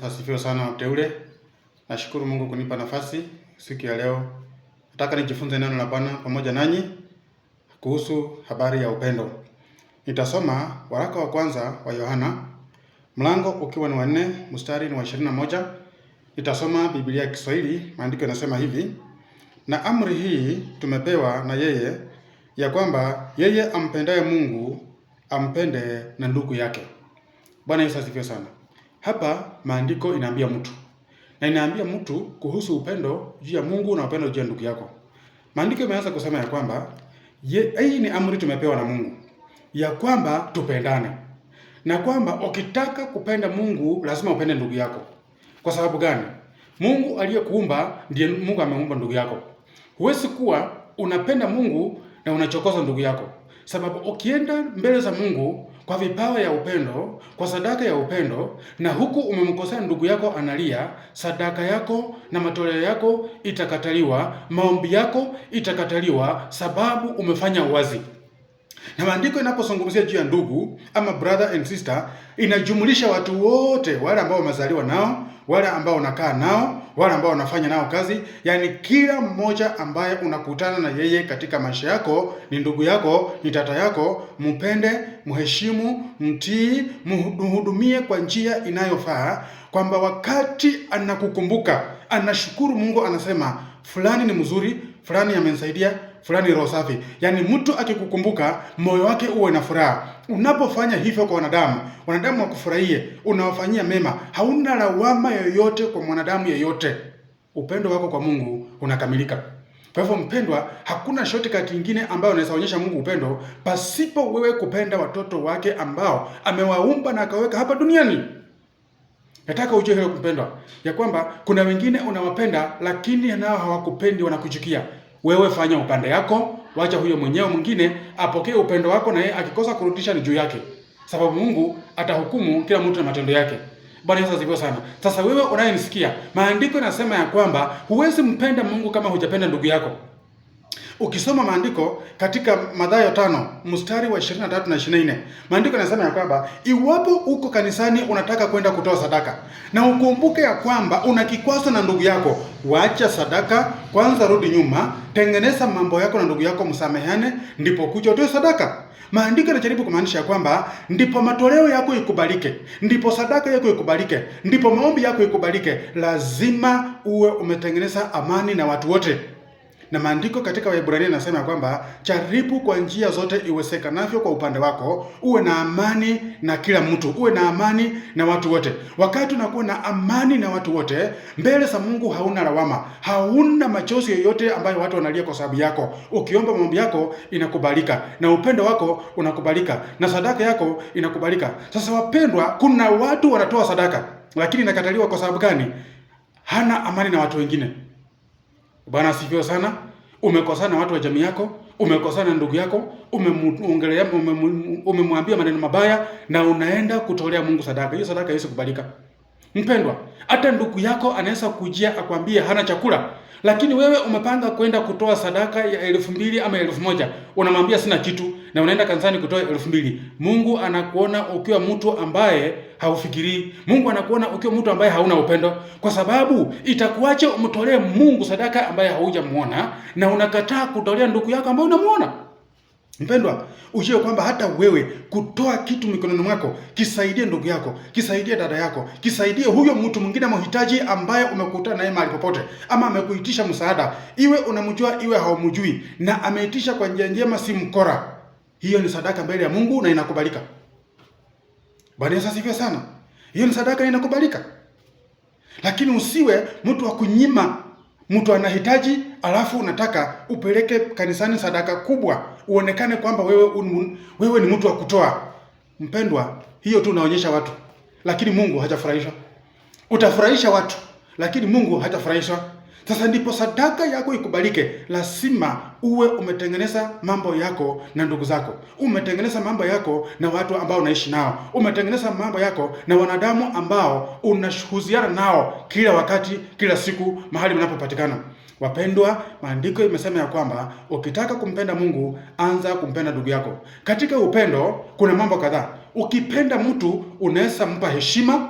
Asifiwe sana mteule. Nashukuru Mungu kunipa nafasi siku ya leo. Nataka nijifunze neno la Bwana pamoja nanyi kuhusu habari ya upendo. Nitasoma waraka wa kwanza wa Yohana, mlango ukiwa ni wa 4, mstari ni wa 21. Nitasoma Biblia ya Kiswahili, maandiko yanasema hivi: na amri hii tumepewa na yeye, ya kwamba yeye ampendaye Mungu ampende na ndugu yake. Bwana Yesu asifiwe sana. Hapa maandiko inaambia mtu, na inaambia mtu kuhusu upendo juu ya Mungu na upendo juu ya ndugu yako. Maandiko imeanza kusema ya kwamba hii ni amri tumepewa na Mungu, ya kwamba tupendane, na kwamba ukitaka kupenda Mungu lazima upende ndugu yako. Kwa sababu gani? Mungu aliyekuumba ndiye Mungu ameumba ndugu yako. Huwezi kuwa unapenda Mungu na unachokoza ndugu yako, sababu ukienda mbele za Mungu kwa vipawa ya upendo, kwa sadaka ya upendo, na huku umemkosea ndugu yako analia, sadaka yako na matoleo yako itakataliwa, maombi yako itakataliwa, sababu umefanya uwazi. Na maandiko inapozungumzia juu ya ndugu ama brother and sister, inajumulisha watu wote, wale ambao wamezaliwa nao, wale ambao unakaa nao, wale ambao unafanya nao kazi. Yani kila mmoja ambaye unakutana na yeye katika maisha yako ni ndugu yako, ni tata yako. Mpende, mheshimu, mtii, mhudumie kwa njia inayofaa, kwamba wakati anakukumbuka anashukuru Mungu, anasema fulani ni mzuri, fulani amenisaidia, fulani roho safi. Yani mtu akikukumbuka moyo wake uwe na furaha. Unapofanya hivyo kwa wanadamu, wanadamu wakufurahie, unawafanyia mema, hauna lawama yoyote kwa mwanadamu yeyote, upendo wako kwa Mungu unakamilika. Kwa hivyo mpendwa, hakuna shortcut nyingine ambayo unaweza onyesha Mungu upendo pasipo wewe kupenda watoto wake ambao amewaumba na akaweka hapa duniani. Nataka ujue hilo mpendwa, ya kwamba kuna wengine unawapenda lakini nao hawakupendi, wanakuchukia. Wewe fanya upande yako, wacha huyo mwenyewe mwingine apokee upendo wako, na yeye akikosa kurudisha ni juu yake, sababu Mungu atahukumu kila mtu na matendo yake. Bwana Yesu asifiwe sana. Sasa wewe unayenisikia, maandiko yanasema ya kwamba huwezi mpenda Mungu kama hujapenda ndugu yako. Ukisoma maandiko katika Mathayo 5 mstari wa 23 na 24, maandiko yanasema ya kwamba iwapo uko kanisani unataka kwenda kutoa sadaka na ukumbuke ya kwamba una kikwazo na ndugu yako, waacha sadaka kwanza, rudi nyuma, tengeneza mambo yako na ndugu yako, msamehane, ndipo kuja utoe sadaka. Maandiko yanajaribu kumaanisha ya kwamba ndipo matoleo yako ikubalike, ndipo sadaka yako ikubalike, ndipo maombi yako ikubalike. Lazima uwe umetengeneza amani na watu wote. Na maandiko katika Waebrania yanasema kwamba jaribu kwa njia zote iwezekanavyo kwa upande wako uwe na amani na kila mtu, uwe na amani na watu wote. Wakati unakuwa na amani na watu wote, mbele za Mungu hauna lawama, hauna machozi yoyote ambayo watu wanalia kwa sababu yako. Ukiomba maombi yako inakubalika, na upendo wako unakubalika, na sadaka yako inakubalika. Sasa wapendwa, kuna watu wanatoa sadaka lakini inakataliwa kwa sababu gani? Hana amani na watu wengine. Bwana asifiwe sana. Umekosana na watu wa jamii yako, umekosana na ndugu yako, umemwongelea, umemwambia maneno mabaya, na unaenda kutolea Mungu sadaka. Hiyo sadaka haiwezi kubalika. Mpendwa, hata ndugu yako anaweza kujia akwambie hana chakula, lakini wewe umepanga kwenda kutoa sadaka ya 2,000 ama 1,000, unamwambia sina kitu, na unaenda kanisani kutoa 2,000. Mungu anakuona ukiwa mtu ambaye haufikirii. Mungu anakuona ukiwa mtu ambaye hauna upendo, kwa sababu itakuache umtolee Mungu sadaka ambaye haujamuona, na unakataa kutolea ndugu yako ambaye unamuona. Mpendwa, ujue kwamba hata wewe kutoa kitu mikononi mwako kisaidie ndugu yako, kisaidie dada yako, kisaidie huyo mtu mwingine mhitaji ambaye umekutana naye mahali popote, ama amekuitisha msaada, iwe unamjua iwe haumjui, na ameitisha kwa njia njema, si mkora. Hiyo ni sadaka mbele ya Mungu na inakubalika. Bwana Yesu asifiwe sana. Hiyo ni sadaka inakubalika. Lakini usiwe mtu wa kunyima. Mtu anahitaji alafu unataka upeleke kanisani sadaka kubwa, uonekane kwamba wewe ni mtu wa kutoa. Mpendwa, hiyo tu unaonyesha watu, lakini Mungu hajafurahishwa. Utafurahisha watu, lakini Mungu hajafurahishwa. Sasa ndipo sadaka yako ikubalike, lazima uwe umetengeneza mambo yako na ndugu zako, umetengeneza mambo yako na watu ambao unaishi nao, umetengeneza mambo yako na wanadamu ambao unahusiana nao kila wakati, kila siku, mahali mnapopatikana. Wapendwa, maandiko imesema ya kwamba ukitaka kumpenda Mungu, anza kumpenda ndugu yako. Katika upendo kuna mambo kadhaa. Ukipenda mtu unaweza mpa heshima,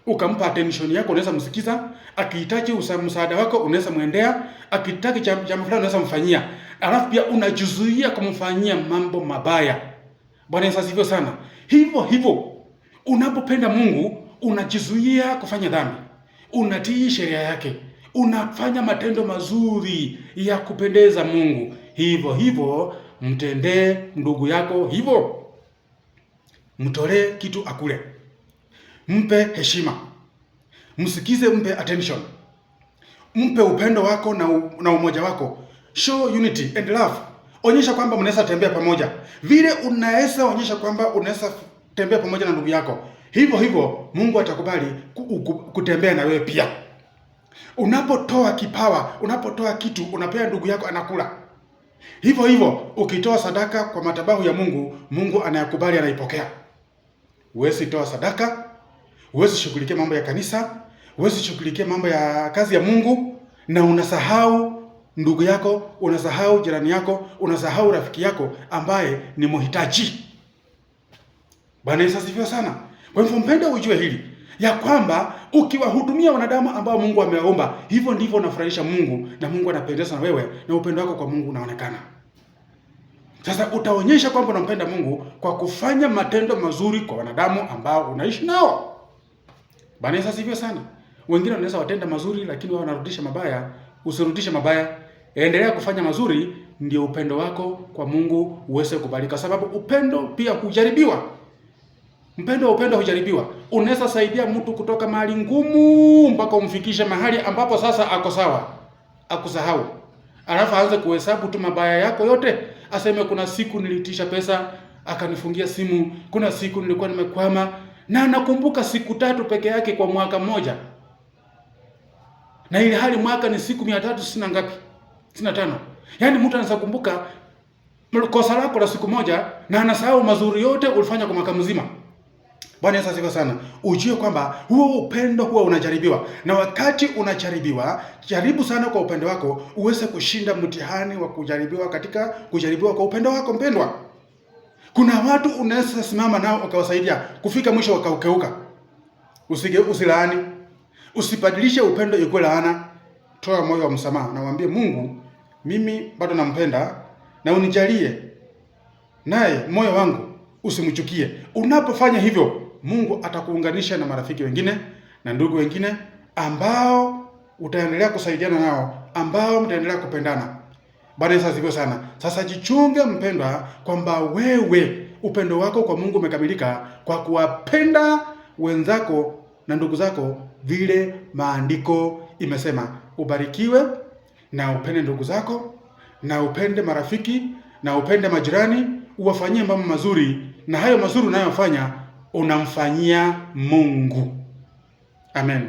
ukampa attention yako, unaweza msikiza. Akihitaji msaada wako unaweza muendea, akihitaji jambo fulani unaweza mfanyia. Alafu pia unajizuia kumfanyia mambo mabaya. Bwana Yesu asifiwe sana. Hivyo hivyo unapopenda Mungu unajizuia kufanya dhambi, unatii sheria yake, unafanya matendo mazuri ya kupendeza Mungu. Hivyo hivyo mtendee ndugu yako hivyo. Mtolee kitu akule, mpe heshima, msikize, mpe attention, mpe upendo wako na umoja wako. Show unity and love. Onyesha kwamba mnaweza tembea pamoja. Vile unaweza onyesha kwamba unaweza tembea pamoja na ndugu yako, hivyo hivyo Mungu atakubali kutembea na wewe pia. Unapotoa kipawa, unapotoa kitu, unapea ndugu yako anakula. Hivyo hivyo ukitoa sadaka kwa madhabahu ya Mungu, Mungu anayakubali, anaipokea. Huwezi toa sadaka, huwezi shughulikia mambo ya kanisa, huwezi shughulikia mambo ya kazi ya Mungu na unasahau ndugu yako, unasahau jirani yako, unasahau rafiki yako ambaye ni mhitaji. Bwana Yesu asifiwe sana. Kwa hivyo mpende ujue hili ya kwamba ukiwahudumia wanadamu ambao Mungu amewaumba, hivyo ndivyo unafurahisha Mungu na Mungu anapendezwa na wewe na upendo wako kwa Mungu unaonekana. Sasa utaonyesha kwamba unampenda Mungu kwa kufanya matendo mazuri kwa wanadamu ambao unaishi nao. Bwana Yesu asifiwe sana. Wengine wanaweza watenda mazuri lakini wao wanarudisha mabaya. Usirudishe mabaya. Endelea kufanya mazuri, ndio upendo wako kwa Mungu uweze kubalika, sababu upendo pia hujaribiwa. Upendo hujaribiwa. Unaweza saidia mtu kutoka mahali ngumu mpaka umfikishe mahali ambapo sasa ako sawa, akusahau. Alafu aanze kuhesabu tu mabaya yako yote, aseme kuna siku nilitisha pesa akanifungia simu, kuna siku nilikuwa nimekwama, na anakumbuka siku 3 peke yake kwa mwaka mmoja. Na ile hali mwaka ni siku 360 ngapi? 65. Yaani mtu anaweza kumbuka kosa lako la siku moja na anasahau mazuri yote ulifanya kwa mwaka mzima. Bwana Yesu asifiwe sana. Ujue kwamba huo upendo huwa unajaribiwa. Na wakati unajaribiwa, jaribu sana kwa upendo wako uweze kushinda mtihani wa kujaribiwa kwa upendo wako mpendwa. Kuna watu unaweza simama nao ukawasaidia kufika mwisho wakaukeuka. Usilaani. Usibadilishe upendo ikuwe laana. Toa moyo wa msamaha na mwambie Mungu, mimi bado nampenda na unijalie, naye moyo wangu usimchukie. Unapofanya hivyo, Mungu atakuunganisha na marafiki wengine na ndugu wengine ambao utaendelea kusaidiana nao, ambao mtaendelea kupendana. Bwana Yesu asifiwe sana. Sasa jichunge mpendwa, kwamba wewe upendo wako kwa Mungu umekamilika kwa kuwapenda wenzako na ndugu zako vile maandiko imesema. Ubarikiwe na upende ndugu zako na upende marafiki na upende majirani, uwafanyie mambo mazuri, na hayo mazuri unayofanya unamfanyia Mungu. Amen.